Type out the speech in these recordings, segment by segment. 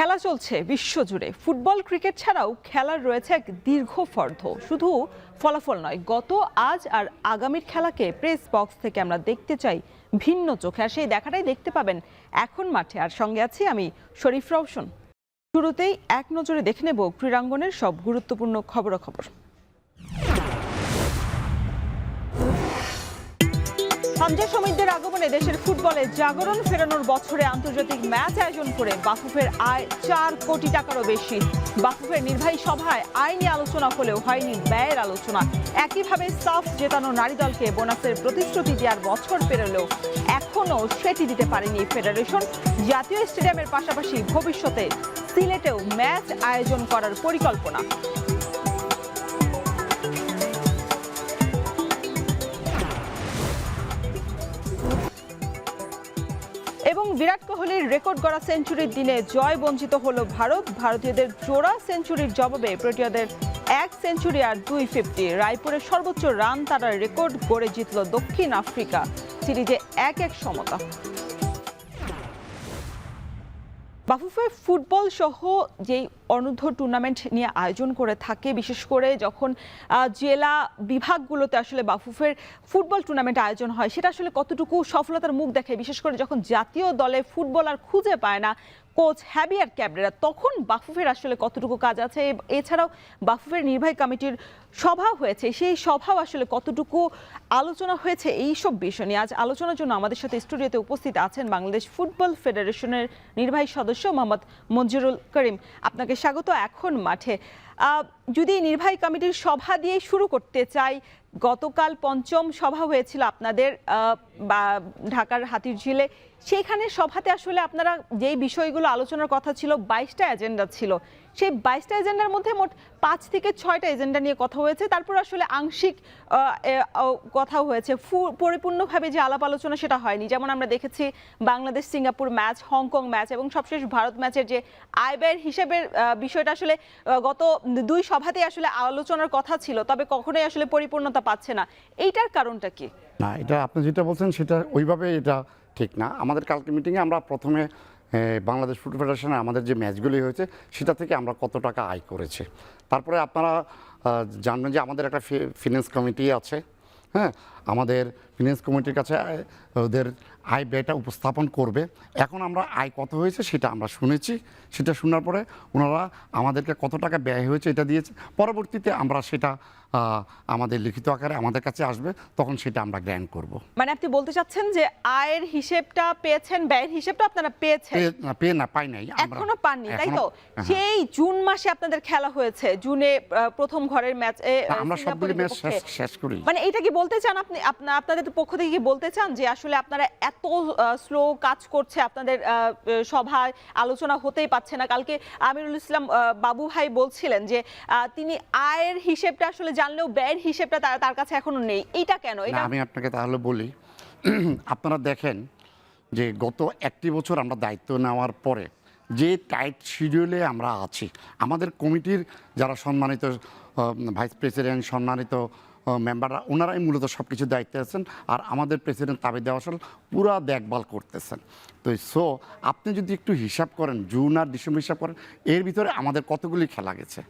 খেলা চলছে বিশ্বজুড়ে। ফুটবল ক্রিকেট ছাড়াও খেলার রয়েছে এক দীর্ঘ ফর্দ। শুধু ফলাফল নয়, গত আজ আর আগামীর খেলাকে প্রেস বক্স থেকে আমরা দেখতে চাই ভিন্ন চোখে। আর সেই দেখাটাই দেখতে পাবেন এখন মাঠে। আর সঙ্গে আছি আমি শরীফ রওশন। শুরুতেই এক নজরে দেখে নেব ক্রীড়াঙ্গনের সব গুরুত্বপূর্ণ খবরাখবর। হামজা শমীমদের আগমনে দেশের ফুটবলে জাগরণ ফেরানোর বছরে আন্তর্জাতিক ম্যাচ আয়োজন করে বাফুফের আয় 4 কোটি টাকারও বেশি। বাফুফের নির্বাহী সভায় আয় নিয়ে আলোচনা হলেও হয়নি ব্যয়ের আলোচনা। একইভাবে সাফ জেতানো নারী দলকে বোনাসের প্রতিশ্রুতি দেওয়ার বছর পেরোলেও এখনও সেটি দিতে পারেনি ফেডারেশন। জাতীয় স্টেডিয়ামের পাশাপাশি ভবিষ্যতে সিলেটেও ম্যাচ আয়োজন করার পরিকল্পনা। এবং বিরাট কোহলির রেকর্ড গড়া সেঞ্চুরির দিনে জয় বঞ্চিত হলো ভারত। ভারতীয়দের জোড়া সেঞ্চুরির জবাবে প্রোটিয়াদের 1 সেঞ্চুরি আর 2 50। রায়পুরের সর্বোচ্চ রান তারার রেকর্ড গড়ে জিতল দক্ষিণ আফ্রিকা। সিরিজে 1-1 সমতা। বাফুফে ফুটবল সহ যেই অনূর্ধ্ব টুর্নামেন্ট নিয়ে আয়োজন করে থাকে, বিশেষ করে যখন জেলা বিভাগগুলোতে আসলে বাফুফের ফুটবল টুর্নামেন্ট আয়োজন হয়, সেটা আসলে কতটুকু সফলতার মুখ দেখে। বিশেষ করে যখন জাতীয় দলে ফুটবলার খুঁজে পায় না কোচ হ্যাভিয়ার ক্যাবরেরা, তখন বাফুফের আসলে কতটুকু কাজ আছে। এছাড়াও বাফুফের নির্বাহী কমিটির সভা হয়েছে, সেই সভাও আসলে কতটুকু আলোচনা হয়েছে, এই সব বিষয় নিয়ে আজ আলোচনার জন্য আমাদের সাথে স্টুডিওতে উপস্থিত আছেন বাংলাদেশ ফুটবল ফেডারেশনের নির্বাহী সদস্য মোহাম্মদ মঞ্জুরুল করিম। আপনাকে স্বাগত এখন মাঠে। যদি নির্বাহী কমিটির সভা দিয়ে শুরু করতে চাই, গতকাল 5ম সভা হয়েছিল আপনাদের ঢাকার হাতিরঝিলে। সেইখানে সভাতে আসলে আপনারা যেই বিষয়গুলো আলোচনার কথা ছিল, 22টা এজেন্ডা ছিল। সেই 22টা এজেন্ডার মধ্যে মোট 5 থেকে 6টা এজেন্ডা নিয়ে কথা হয়েছে। তারপর আসলে আংশিক কথা হয়েছে, পরিপূর্ণভাবে যে আলাপ আলোচনা সেটা হয়নি। যেমন আমরা দেখেছি Bangladesh Singapore match, Hong Kong match এবং সবশেষ ভারত ম্যাচের যে আয় ব্যয়ের হিসেবের বিষয়টা আসলে গত 2 সভাতেই আসলে আলোচনার কথা ছিল, তবে কখনোই আসলে পরিপূর্ণতা পাচ্ছে না। এইটার কারণটা কি? না, এটা আপনি যেটা বলছেন সেটা ওইভাবে এটা ঠিক না। আমাদের কালকে মিটিংয়ে আমরা প্রথমে বাংলাদেশ ফুটবল ফেডারেশনে আমাদের যে ম্যাচগুলি হয়েছে সেটা থেকে আমরা কত টাকা আয় করেছে, তারপরে আপনারা জানবেন যে আমাদের একটা ফিনান্স কমিটি আছে। হ্যাঁ, আমাদের ফিনান্স কমিটির কাছে ওদের আয় ব্যয়টা উপস্থাপন করবে। এখন আমরা আয় কত হয়েছে সেটা আমরা শুনেছি, সেটা শোনার পরে ওনারা আমাদেরকে কত টাকা ব্যয় হয়েছে এটা দিয়েছে। পরবর্তীতে আমরা সেটা আমাদের লিখিত আকারে আমাদের কাছে আসবে, তখন সেটা আমরা গ্র্যান্ড করব। মানে আপনি বলতে চাচ্ছেন যে আয়ের হিসেবটা পেয়েছেন, ব্যয়ের হিসেবটা আপনারা পেয়েছেন? পাই নাই, এখনো পাননি, তাই তো? সেই জুন মাসে আপনাদের খেলা হয়েছে, জুনে প্রথম ঘরের ম্যাচ, আমরা সবগুলো ম্যাচ শেষ করি। মানে এটা কি বলতে চান আপনি, আপনাদের পক্ষ থেকে কি বলতে চান যে আসলে আপনারা এত স্লো কাজ করছে, আপনাদের সভায় আলোচনা হতেই পারছে না? কালকে আমিরুল ইসলাম বাবু ভাই বলছিলেন যে তিনি আয়ের হিসেবটা আসলে জানলেও ব্যয়ের হিসেবটা তার কাছে এখনো নেই। এইটা কেন? এটা আমি আপনাকে তাহলে বলি, আপনারা দেখেন যে গত 1টি বছর আমরা দায়িত্ব নেওয়ার পরে যে টাইট শিডিউলে আমরা আছি, আমাদের কমিটির যারা সম্মানিত ভাইস প্রেসিডেন্ট, সম্মানিত মেম্বাররা, ওনারাই মূলত সব কিছু দায়িত্বে আছেন। আর আমাদের প্রেসিডেন্ট তাবিদ আসল পুরা দেখভাল করতেছেন। তো আপনি যদি একটু হিসাব করেন, জুন আর ডিসেম্বর হিসাব করেন, এর ভিতরে আমাদের কতগুলি খেলা গেছে,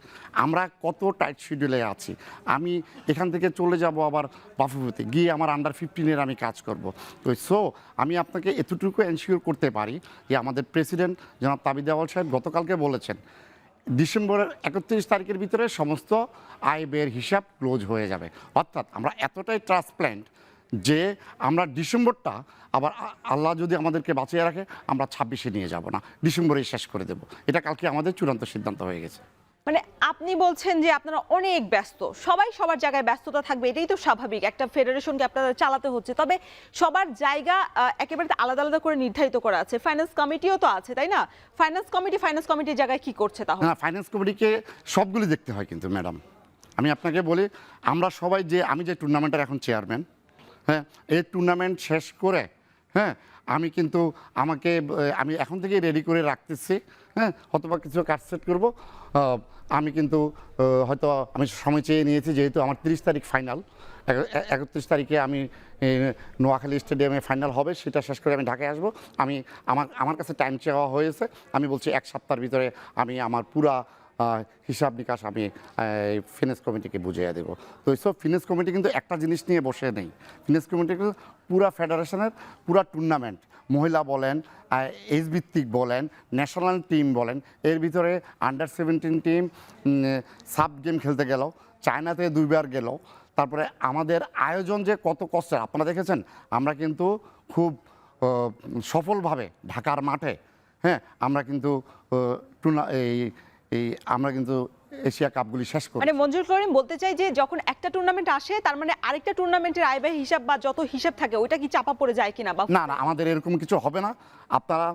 আমরা কত টাইট শিডিউলে আছি। আমি এখান থেকে চলে যাব আবার বাফুফেতে গিয়ে আমার আন্ডার 15-এর আমি কাজ করব। তো আমি আপনাকে এতটুকু এনশিওর করতে পারি যে আমাদের প্রেসিডেন্ট জনাব তাবিদ সাহেব গতকালকে বলেছেন ডিসেম্বরের 31 তারিখের ভিতরে সমস্ত আয় ব্যয়ের হিসাব ক্লোজ হয়ে যাবে। অর্থাৎ আমরা এতটাই ট্রান্সপ্ল্যান্ট যে আমরা ডিসেম্বরটা আবার আল্লাহ যদি আমাদেরকে বাঁচিয়ে রাখে আমরা 26-এ নিয়ে যাব না, ডিসেম্বরেই শেষ করে দেব। এটা কালকে আমাদের চূড়ান্ত সিদ্ধান্ত হয়ে গেছে। মানে আপনি বলছেন যে আপনারা অনেক ব্যস্ত, সবাই সবার জায়গায় ব্যস্ততা থাকবে, এটাই তো স্বাভাবিক, একটা ফেডারেশনকে আপনাদের চালাতে হচ্ছে। তবে সবার জায়গা একেবারে আলাদা আলাদা করে নির্ধারিত করা আছে। ফাইন্যান্স কমিটিও তো আছে, তাই না? ফাইন্যান্স কমিটির জায়গায় কি করছে তাহলে? না, ফাইন্যান্স কমিটিকে সবগুলি দেখতে হয় কিন্তু ম্যাডাম। আমি আপনাকে বলি, আমরা সবাই আমি যে টুর্নামেন্টের এখন চেয়ারম্যান, হ্যাঁ, এই টুর্নামেন্ট শেষ করে, হ্যাঁ, আমি এখন থেকে রেডি করে রাখতেছি। হ্যাঁ, হয়তোবা কিছু কাজ সেট করবো। আমি কিন্তু হয়তো আমি সময় চেয়ে নিয়েছি, যেহেতু আমার 30 তারিখ ফাইনাল, 31 তারিখে আমি নোয়াখালী স্টেডিয়ামে ফাইনাল হবে, সেটা শেষ করে আমি ঢাকায় আসবো। আমার কাছে টাইম চাওয়া হয়েছে, আমি বলছি 1 সপ্তাহের ভিতরে আমি আমার পুরা হিসাব নিকাশ আমি ফিনান্স কমিটিকে বুঝিয়ে দেবো। তো এইসব ফিনান্স কমিটি কিন্তু একটা জিনিস নিয়ে বসে নেই। ফিনান্স কমিটি কিন্তু পুরা ফেডারেশনের পুরা টুর্নামেন্ট, মহিলা বলেন, এজ ভিত্তিক বলেন, ন্যাশনাল টিম বলেন, এর ভিতরে আন্ডার 17 টিম সাব গেম খেলতে গেল, চায়নাতে 2বার গেল। তারপরে আমাদের আয়োজন যে কত কষ্টের আপনারা দেখেছেন। আমরা কিন্তু খুব সফলভাবে ঢাকার মাঠে, হ্যাঁ, আমরা কিন্তু আমরা কিন্তু এশিয়া কাপগুলি শেষ করি। মানে মঞ্জুর করিম বলতে চাই যে যখন একটা টুর্নামেন্ট আসে তার মানে আরেকটা টুর্নামেন্টের আয় ব্যয় হিসাব বা যত হিসাব থাকে ওইটা কি চাপা পড়ে যায় কিনা? বা না, আমাদের এরকম কিছু হবে না। আপনারা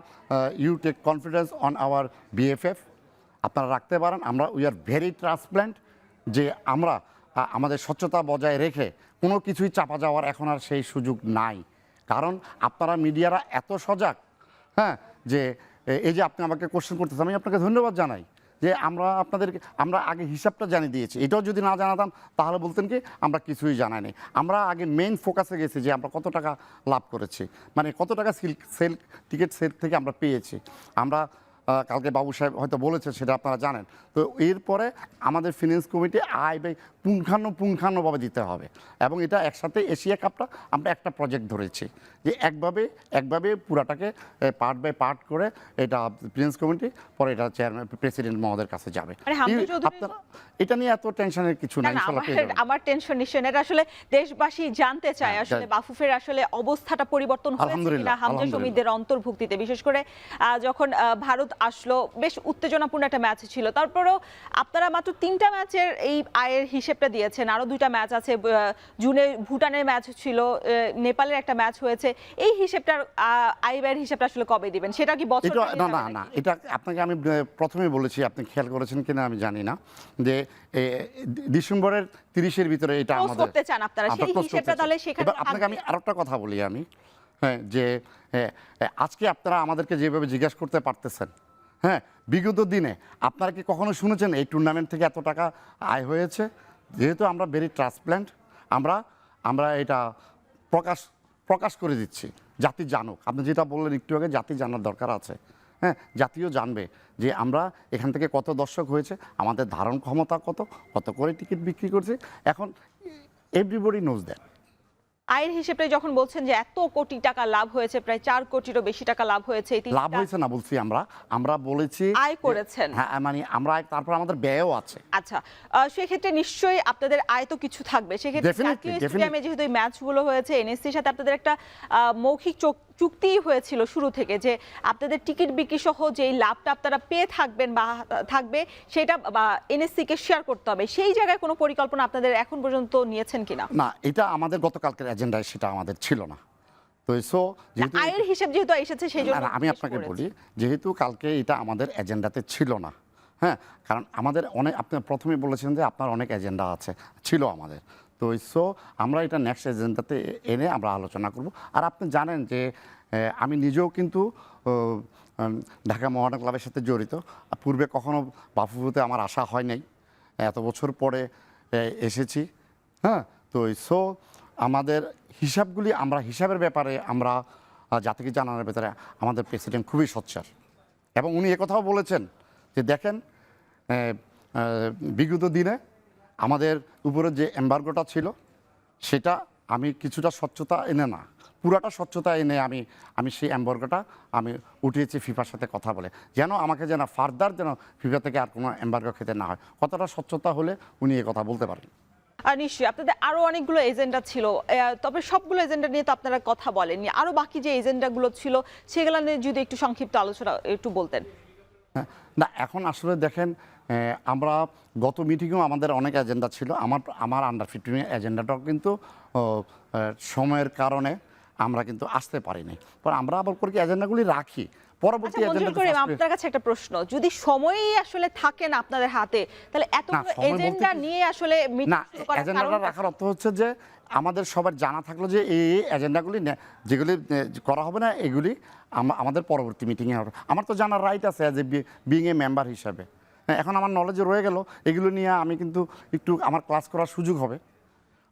you take confidence on our BFF, আপনারা রাখতে পারেন। আমরা উই আর ভেরি ট্রান্সপ্যারেন্ট, যে আমরা আমাদের স্বচ্ছতা বজায় রেখে কোনো কিছুই চাপা যাওয়ার এখন আর সেই সুযোগ নাই। কারণ আপনারা মিডিয়ারা এত সজাগ, হ্যাঁ, যে এই যে আপনি আমাকে কোশ্চেন করতেছেন, আমি আপনাকে ধন্যবাদ জানাই যে আমরা আগে হিসাবটা জানিয়ে দিয়েছি। এটাও যদি না জানাতাম তাহলে বলতেন কি আমরা কিছুই জানাইনি। আমরা আগে মেইন ফোকাসে গেছি যে আমরা কত টাকা লাভ করেছি, মানে কত টাকা টিকিট সেল থেকে আমরা পেয়েছি। আমরা কালকে বাবু সাহেব হয়তো বলেছে, সেটা আপনারা জানেন। তো এরপরে আমাদের ফিনান্স কমিটি আয় ব্যয় পুঙ্খানুপুঙ্খানুভাবে দিতে হবে, এবং এটা একসাথে এশিয়া কাপটা আমরা একটা প্রজেক্ট ধরেছি যে একভাবে পুরাটাকে পার্ট বাই পার্ট করে এটা ফিনান্স কমিটি, পরে এটা চেয়ারম্যান প্রেসিডেন্ট মহোদয়ের কাছে যাবে। আপনারা এটা নিয়ে এত টেনশনের কিছু নাই। আমার টেনশন নিশ্চয় না, এটা আসলে দেশবাসী জানতে চায় আসলে বাফুফের আসলে অবস্থাটা পরিবর্তন হয়েছে কিনা হামজা শমীদের অন্তর্ভুক্তিতে। বিশেষ করে যখন ভারত আসলো, বেশ উত্তেজনাপূর্ণ একটা ম্যাচ ছিল। তারপরেও আপনারা মাত্র 3টা ম্যাচের এই আয়ের হিসেবটা দিয়েছেন, আরো 2টা ম্যাচ আছে, জুনে ভুটানের ম্যাচ ছিল, নেপালের একটা ম্যাচ হয়েছে। এই হিসেবটার আয় ব্যয়ের হিসেবটা আসলে কবে দিবেন? সেটা কি বছর? না, এটা আপনাকে আমি প্রথমেই বলেছি, আপনি খেয়াল করেছেন কিনা আমি জানি না, যে ডিসেম্বরের 30-এর ভিতরে এটা আমাদের করতে চান আপনারা সেই হিসেবটা। তাহলে সেখানে আপনাকে আমি আরেকটা কথা বলি আমি, হ্যাঁ, যে আজকে আপনারা আমাদেরকে যেভাবে জিজ্ঞাসা করতে পারতেছেন, হ্যাঁ, বিগত দিনে আপনারা কি কখনো শুনেছেন এই টুর্নামেন্ট থেকে এত টাকা আয় হয়েছে? যেহেতু আমরা ভেরি ট্রান্সপ্যারেন্ট, আমরা এটা প্রকাশ করে দিচ্ছি, জাতি জানুক। আপনি যেটা বললেন একটু আগে, জাতি জানার দরকার আছে, হ্যাঁ, জাতিও জানবে যে আমরা এখান থেকে কত দর্শক হয়েছে, আমাদের ধারণ ক্ষমতা কত করে টিকিট বিক্রি করছে। এখন এভরিবডি নোজ দ্যাট। আয়ের হিসেবে যখন বলছেন যে এত কোটি টাকা লাভ হয়েছে, প্রায় 4 কোটিরও বেশি টাকা লাভ হয়েছে, লাভ হয়েছে না বলছি, আমরা বলেছি আয় করেছেন, হ্যাঁ, মানে আমরা তারপর আমাদের ব্যয়ও আছে। আচ্ছা, সেক্ষেত্রে নিশ্চয়ই আপনাদের আয় তো কিছু থাকবে। সেক্ষেত্রে জাতীয় স্টেডিয়ামে যেহেতু এই ম্যাচগুলো হয়েছে, এনএসসির সাথে আপনাদের একটা মৌখিক চুক্তি হয়েছিল শুরু থেকে যে আপনাদের টিকিট বিক্রি সহ যে লাভটা আপনারা পেয়ে থাকবেন বা থাকবে সেটা বা এনএসসি কে শেয়ার করতে হবে। সেই জায়গায় কোনো পরিকল্পনা আপনাদের এখন পর্যন্ত নিয়েছেন কিনা? না, এটা আমাদের গতকালকের এজেন্ডায় সেটা আমাদের ছিল না। তো যেহেতু আয়ের হিসাব যেহেতু এসেছে সেই জন্য আমি আপনাকে বলি, যেহেতু কালকে এটা আমাদের এজেন্ডাতে ছিল না, হ্যাঁ, কারণ আমাদের আপনি প্রথমেই বলেছেন যে আপনার অনেক এজেন্ডা ছিল আমাদের। তো আমরা এটা নেক্সট এজেন্ডাতে এনে আমরা আলোচনা করব। আর আপনি জানেন যে আমি নিজেও কিন্তু ঢাকা মহানগর ক্লাবের সাথে জড়িত। পূর্বে কখনো বাফুফেতে আমার আসা হয় নাই, এত বছর পরে এসেছি, হ্যাঁ। তো আমাদের হিসাবগুলি, হিসাবের ব্যাপারে আমরা জাতিকে জানানোর ব্যাপারে আমাদের প্রেসিডেন্ট খুবই সোচ্চার, এবং উনি একথাও বলেছেন যে দেখেন, বিগত দিনে আমাদের উপরে যে এম্বার্গোটা ছিল সেটা আমি কিছুটা স্বচ্ছতা এনে না, পুরাটা স্বচ্ছতা এনে আমি সেই এম্বার্গোটা আমি উঠিয়েছি ফিফার সাথে কথা বলে, যেন আমাকে যেন ফার্দার যেন ফিফা থেকে আর কোনো এম্বার্গো খেতে না হয়। কতটা স্বচ্ছতা হলে উনি এ কথা বলতে পারেন। আর নিশ্চয়ই আপনাদের আরো অনেকগুলো এজেন্ডা ছিল, তবে সবগুলো এজেন্ডা নিয়ে তো আপনারা কথা বলেননি। আরো বাকি যে এজেন্ডাগুলো ছিল সেগুলো নিয়ে যদি একটু সংক্ষিপ্ত আলোচনা একটু বলতেন। না, এখন আসলে দেখেন, আমরা গত মিটিংয়েও আমাদের অনেক এজেন্ডা ছিল। আমার আন্ডার 15 এজেন্ডাটাও কিন্তু সময়ের কারণে আমরা কিন্তু আসতে পারিনি। পরে আমরা আবার করে এজেন্ডাগুলি রাখি পরবর্তী এজেন্ডা। আপনার কাছে একটা প্রশ্ন, যদি সময়ই আসলে থাকে না আপনাদের হাতে, তাহলে এতগুলো এজেন্ডা নিয়ে আসলে না, এজেন্ডাটা রাখার অর্থ হচ্ছে যে আমাদের সবার জানা থাকলো যে এই এজেন্ডাগুলি যেগুলি করা হবে না, এগুলি আমাদের পরবর্তী মিটিংয়ে হবে। আমার তো জানার রাইট আছে as a being a member হিসাবে। এখন আমার নলেজে রয়ে গেল, এগুলো নিয়ে আমি কিন্তু একটু আমার ক্লাস করার সুযোগ হবে।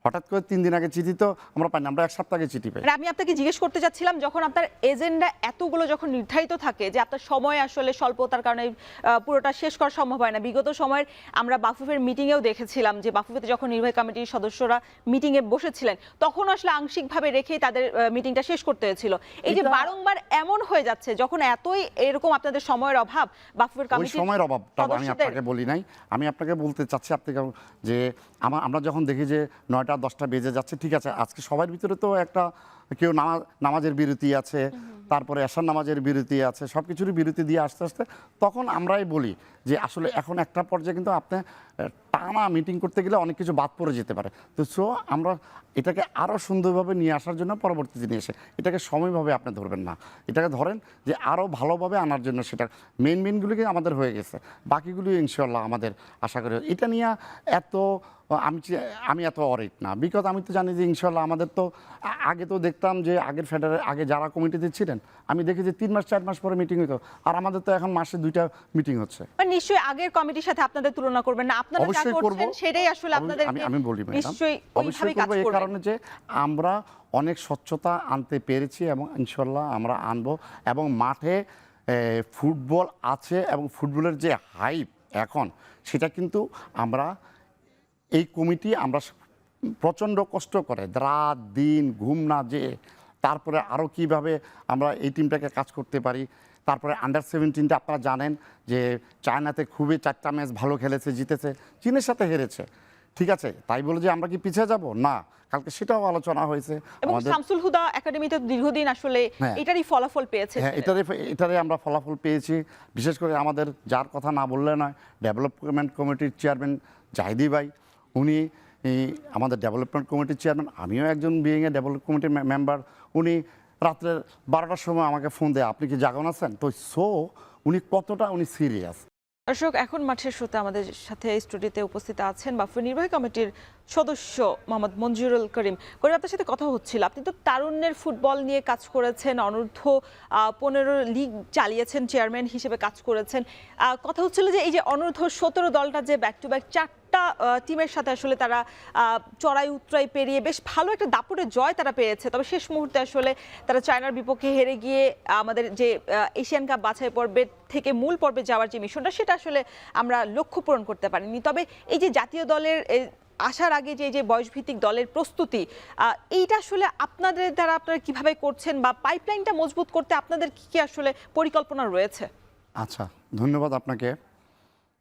হঠাৎ করে 3 দিন আগে চিঠি তো আমরা পাই না, আমরা 1 সপ্তাহ আগে চিঠি পাই। আমি আপনাকে জিজ্ঞেস করতে চাচ্ছিলাম, যখন আপনার এজেন্ডা এতগুলো যখন নির্ধারিত থাকে যে আপনার সময় আসলে স্বল্পতার কারণে পুরোটা শেষ করা সম্ভব হয় না। বিগত সময়ের আমরা বাফুফের মিটিংয়েও দেখেছিলাম যে বাফুফেতে যখন নির্বাহী কমিটির সদস্যরা মিটিংয়ে বসেছিলেন তখন আসলে আংশিকভাবে রেখেই তাদের মিটিংটা শেষ করতে হয়েছিল। এই যে বারংবার এমন হয়ে যাচ্ছে, যখন এতই এরকম আপনাদের সময়ের অভাব, বাফুফের কমিটির সময়ের অভাবটা আমি আপনাকে বলি নাই, আমি আপনাকে বলতে চাচ্ছি আপনাকে যে আমরা যখন দেখি যে 9টা 10টা বেজে যাচ্ছে, ঠিক আছে আজকে সবার ভিতরে তো একটা কেউ নামাজের বিরতি আছে, তারপরে এশার নামাজের বিরতি আছে, সব কিছুরই বিরতি দিয়ে আস্তে আস্তে তখন আমরাই বলি যে আসলে এখন একটা পর্যায়ে কিন্তু আপনি টানা মিটিং করতে গেলে অনেক কিছু বাদ পড়ে যেতে পারে। তো সো আমরা এটাকে আরও সুন্দরভাবে নিয়ে আসার জন্য পরবর্তী দিনে এসে এটাকে সময়ভাবে আপনি ধরবেন না, এটাকে ধরেন যে আরও ভালোভাবে আনার জন্য। সেটা মেনগুলিকে আমাদের হয়ে গেছে, বাকিগুলি ইনশাল্লাহ আমাদের আশা করি। এটা নিয়ে এত আমি এত অরিট না, বিকজ আমি তো জানি যে ইনশাল্লাহ আমাদের তো আগে তো দেখতাম যে আগের আগে যারা কমিটিতে ছিলেন আমি দেখি যে 3 মাস 4 মাস পরে মিটিং হতো, আর আমাদের তো এখন মাসে 2টা মিটিং হচ্ছে। নিশ্চয়ই আগের কমিটির সাথে আপনাদের তুলনা করবেন না, আপনারা যা করছেন সেটাই আসলে আপনাদের আমি বলি নিশ্চয়ই অবশ্যই করব, এই কারণে যে আমরা অনেক স্বচ্ছতা আনতে পেরেছি এবং ইনশাল্লাহ আমরা আনবো। এবং মাঠে ফুটবল আছে এবং ফুটবলের যে হাইপ এখন সেটা কিন্তু আমরা এই কমিটি আমরা প্রচণ্ড কষ্ট করে রাত দিন ঘুম না যে তারপরে আরও কিভাবে আমরা এই টিমটাকে কাজ করতে পারি। তারপরে আন্ডার 17টা আপনারা জানেন যে চায়নাতে খুবই 4টা ম্যাচ ভালো খেলেছে, জিতেছে, চীনের সাথে হেরেছে, ঠিক আছে তাই বলে যে আমরা কি পিছিয়ে যাব না, কালকে সেটাও আলোচনা হয়েছে। এবং শামসুল হুদা একাডেমিতে দীর্ঘদিন আসলে এটারই ফলাফল পেয়েছে। হ্যাঁ, এটারই আমরা ফলাফল পেয়েছি। বিশেষ করে আমাদের যার কথা না বললে নয়, ডেভেলপমেন্ট কমিটির চেয়ারম্যান জাহিদি ভাই, উনি আমাদের ডেভেলপমেন্ট কমিটির চেয়ারম্যান, আমিও একজন বিইং এ ডেভেলপমেন্ট কমিটির মেম্বার। উনি রাত্রে 12টার সময় আমাকে ফোন দেয়, আপনি কি জাগন আছেন? তো উনি কতটা সিরিয়াস। দর্শক, এখন মাঠের শোতে আমাদের সাথে স্টুডিওতে উপস্থিত আছেন বাফুফের নির্বাহী কমিটির সদস্য মোহাম্মদ মঞ্জুরুল করিম। আপনার সাথে কথা হচ্ছিল, আপনি তো তারুণ্যের ফুটবল নিয়ে কাজ করেছেন, অনূর্ধ্ব 15 লিগ চালিয়েছেন, চেয়ারম্যান হিসেবে কাজ করেছেন। কথা হচ্ছিল যে এই যে অনূর্ধ্ব 17 দলটা যে ব্যাক টু ব্যাক 4টা টিমের সাথে আসলে তারা চড়াই উতরাই পেরিয়ে বেশ ভালো একটা দাপুটে জয় তারা পেয়েছে, তবে শেষ মুহূর্তে আসলে তারা চায়নার বিপক্ষে হেরে গিয়ে আমাদের যে এশিয়ান কাপ বাছাই পর্বের থেকে মূল পর্বে যাওয়ার যে মিশনটা সেটা আসলে আমরা লক্ষ্য পূরণ করতে পারিনি। তবে এই যে জাতীয় দলের আসার আগে যে বয়সভিত্তিক দলের প্রস্তুতি, এইটা আসলে আপনাদের দ্বারা আপনারা কিভাবে করছেন বা পাইপলাইনটা মজবুত করতে আপনাদের কি আসলে পরিকল্পনা রয়েছে? আচ্ছা, ধন্যবাদ আপনাকে।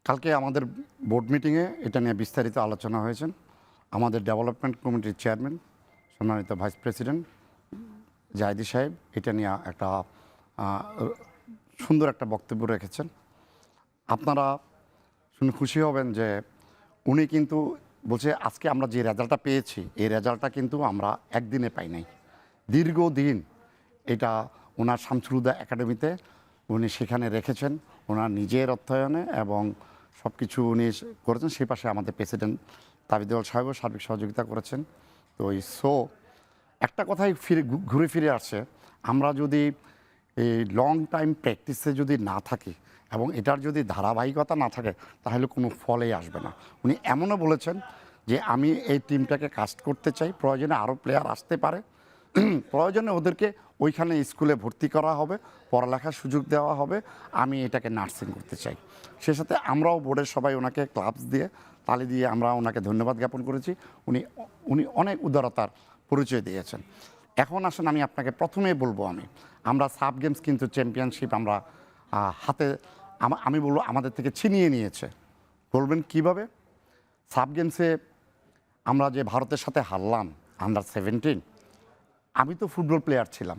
কালকে আমাদের বোর্ড মিটিংয়ে এটা নিয়ে বিস্তারিত আলোচনা হয়েছে। আমাদের ডেভেলপমেন্ট কমিটির চেয়ারম্যান সম্মানিত ভাইস প্রেসিডেন্ট জাহিদি সাহেব এটা নিয়ে একটা সুন্দর একটা বক্তব্য রেখেছেন। আপনারা শুনে খুশি হবেন যে উনি কিন্তু বলছে আজকে আমরা যে রেজাল্টটা পেয়েছি এই রেজাল্টটা কিন্তু আমরা একদিনে পাই নাই, দীর্ঘদিন এটা ওনার শামসুল হুদা একাডেমিতে উনি সেখানে রেখেছেন ওনার নিজের অর্থায়নে এবং সব কিছু উনি করেছেন। সেই পাশে আমাদের প্রেসিডেন্ট তাবিদুল সাহেবও সার্বিক সহযোগিতা করেছেন। তো একটা কথাই ঘুরে ফিরে আসছে, আমরা যদি এই লং টাইম প্র্যাকটিসে যদি না থাকি এবং এটার যদি ধারাবাহিকতা না থাকে তাহলে কোনো ফলেই আসবে না। উনি এমনও বলেছেন যে আমি এই টিমটাকে কাস্ট করতে চাই, প্রয়োজনে আরও প্লেয়ার আসতে পারে, প্রয়োজনে ওদেরকে ওইখানে স্কুলে ভর্তি করা হবে, পড়ালেখার সুযোগ দেওয়া হবে, আমি এটাকে নার্সিং করতে চাই। সে সাথে আমরাও বোর্ডের সবাই ওনাকে ক্লাবস দিয়ে তালি দিয়ে আমরা ওনাকে ধন্যবাদ জ্ঞাপন করেছি। উনি অনেক উদারতার পরিচয় দিয়েছেন। এখন আসেন আমি আপনাকে প্রথমেই বলবো, আমরা সাব গেমস কিন্তু চ্যাম্পিয়নশিপ আমরা হাতে আমি বলবো আমাদের থেকে ছিনিয়ে নিয়েছে। বলবেন কিভাবে? সাব গেমসে আমরা যে ভারতের সাথে হারলাম আন্ডার 17, আমি তো ফুটবল প্লেয়ার ছিলাম,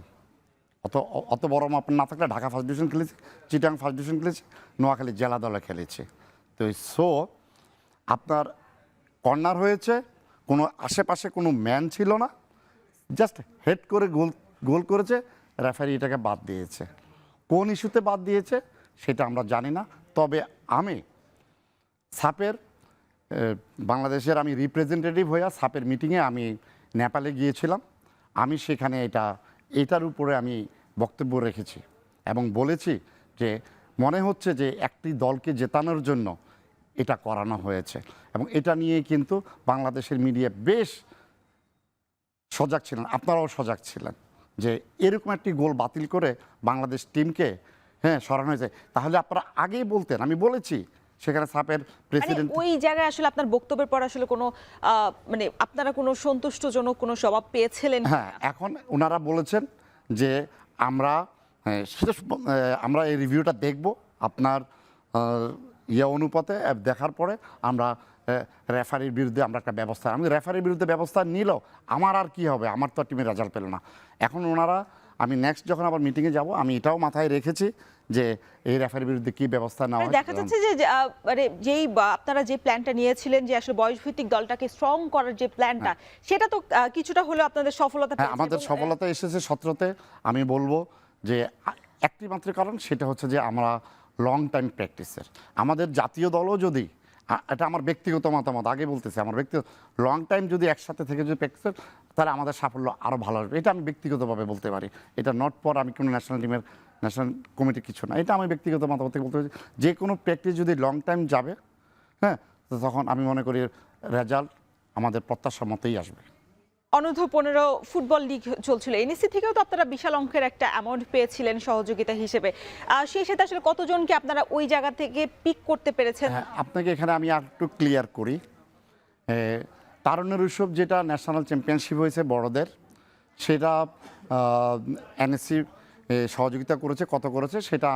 অত বড় মাপ না থাকলে ঢাকা ফার্স্ট ডিভিশন খেলেছি, চিটাং ফার্স্ট ডিভিশন খেলেছি, নোয়াখালী জেলা দলে খেলেছি। তো আপনার কর্নার হয়েছে, কোনো আশেপাশে কোনো ম্যান ছিল না, জাস্ট হেড করে গোল করেছে, রেফারি এটাকে বাদ দিয়েছে। কোন ইস্যুতে বাদ দিয়েছে সেটা আমরা জানি না। তবে আমি সাপের বাংলাদেশের আমি রিপ্রেজেন্টেটিভ হয়ে সাপের মিটিংয়ে আমি নেপালে গিয়েছিলাম। আমি সেখানে এটার উপরে আমি বক্তব্য রেখেছি এবং বলেছি যে মনে হচ্ছে যে একটি দলকে জেতানোর জন্য এটা করানো হয়েছে এবং এটা নিয়ে কিন্তু বাংলাদেশের মিডিয়া বেশ সজাগ ছিলেন, আপনারাও সজাগ ছিলেন যে এরকম একটি গোল বাতিল করে বাংলাদেশ টিমকে সরানো হয়েছে। তাহলে আপনারা আগেই বলতেন, আমি বলেছি সেখানে সাপের মানে প্রেসিডেন্ট। ওই জায়গায় আসলে আপনার বক্তব্যের পর আসলে কোনো মানে আপনারা কোনো সন্তুষ্টজনক কোনো জবাব পেয়েছিলেন? হ্যাঁ, এখন ওনারা বলেছেন যে আমরা আমরা এই রিভিউটা দেখব আপনার অনুপাতে দেখার পরে আমরা রেফারির বিরুদ্ধে আমরা একটা ব্যবস্থা, আমি রেফারির বিরুদ্ধে ব্যবস্থা নিল আমার আর কি হবে, আমার তো টিমের রেজাল্ট পেল না। এখন ওনারা, আমি নেক্সট যখন আবার মিটিংয়ে যাব আমি এটাও মাথায় রেখেছি যে এই রেফারির বিরুদ্ধে কি ব্যবস্থা নেওয়া হয়। দেখা যাচ্ছে যে মানে যেই আপনারা যে প্ল্যানটা নিয়েছিলেন যে আসলে বয়সভিত্তিক দলটাকে স্ট্রং করার যে প্ল্যানটা, সেটা তো কিছুটা হলেও আপনাদের সফলতা পেয়েছে। আমাদের সফলতা এসেছে 17তে। আমি বলবো যে একটি মাত্র কারণ, সেটা হচ্ছে যে আমরা লং টাইম প্র্যাকটিসের, আমাদের জাতীয় দলও যদি, এটা আমার ব্যক্তিগত মতামত, আগে বলতেছি আমার ব্যক্তিগত, লং টাইম যদি একসাথে থেকে যদি প্র্যাকটিসের, তাহলে আমাদের সাফল্য আরও ভালো আসবে। এটা আমি ব্যক্তিগতভাবে বলতে পারি, এটা নট ফর আমি কোনো ন্যাশনাল টিমের ন্যাশনাল কমিটির কিছু না, এটা আমি ব্যক্তিগত মতামত থেকে বলতে পারি। যে কোনো প্র্যাকটিস যদি লং টাইম যাবে, তো তখন আমি মনে করি রেজাল্ট আমাদের প্রত্যাশা মতেই আসবে। অনূর্ধ্ব 15 ফুটবল লিগ চলছিল, এনএসসি থেকেও তো আপনারা বিশাল অঙ্কের একটা অ্যামাউন্ট পেয়েছিলেন সহযোগিতা হিসেবে। সেই সাথে আসলে কতজনকে আপনারা ওই জায়গা থেকে পিক করতে পেরেছেন? আপনাকে এখানে আমি আর একটু ক্লিয়ার করি। তারুণ্যের উৎসব যেটা ন্যাশনাল চ্যাম্পিয়নশিপ হয়েছে বড়দের, সেটা এনএসসি সহযোগিতা করেছে, কত করেছে সেটা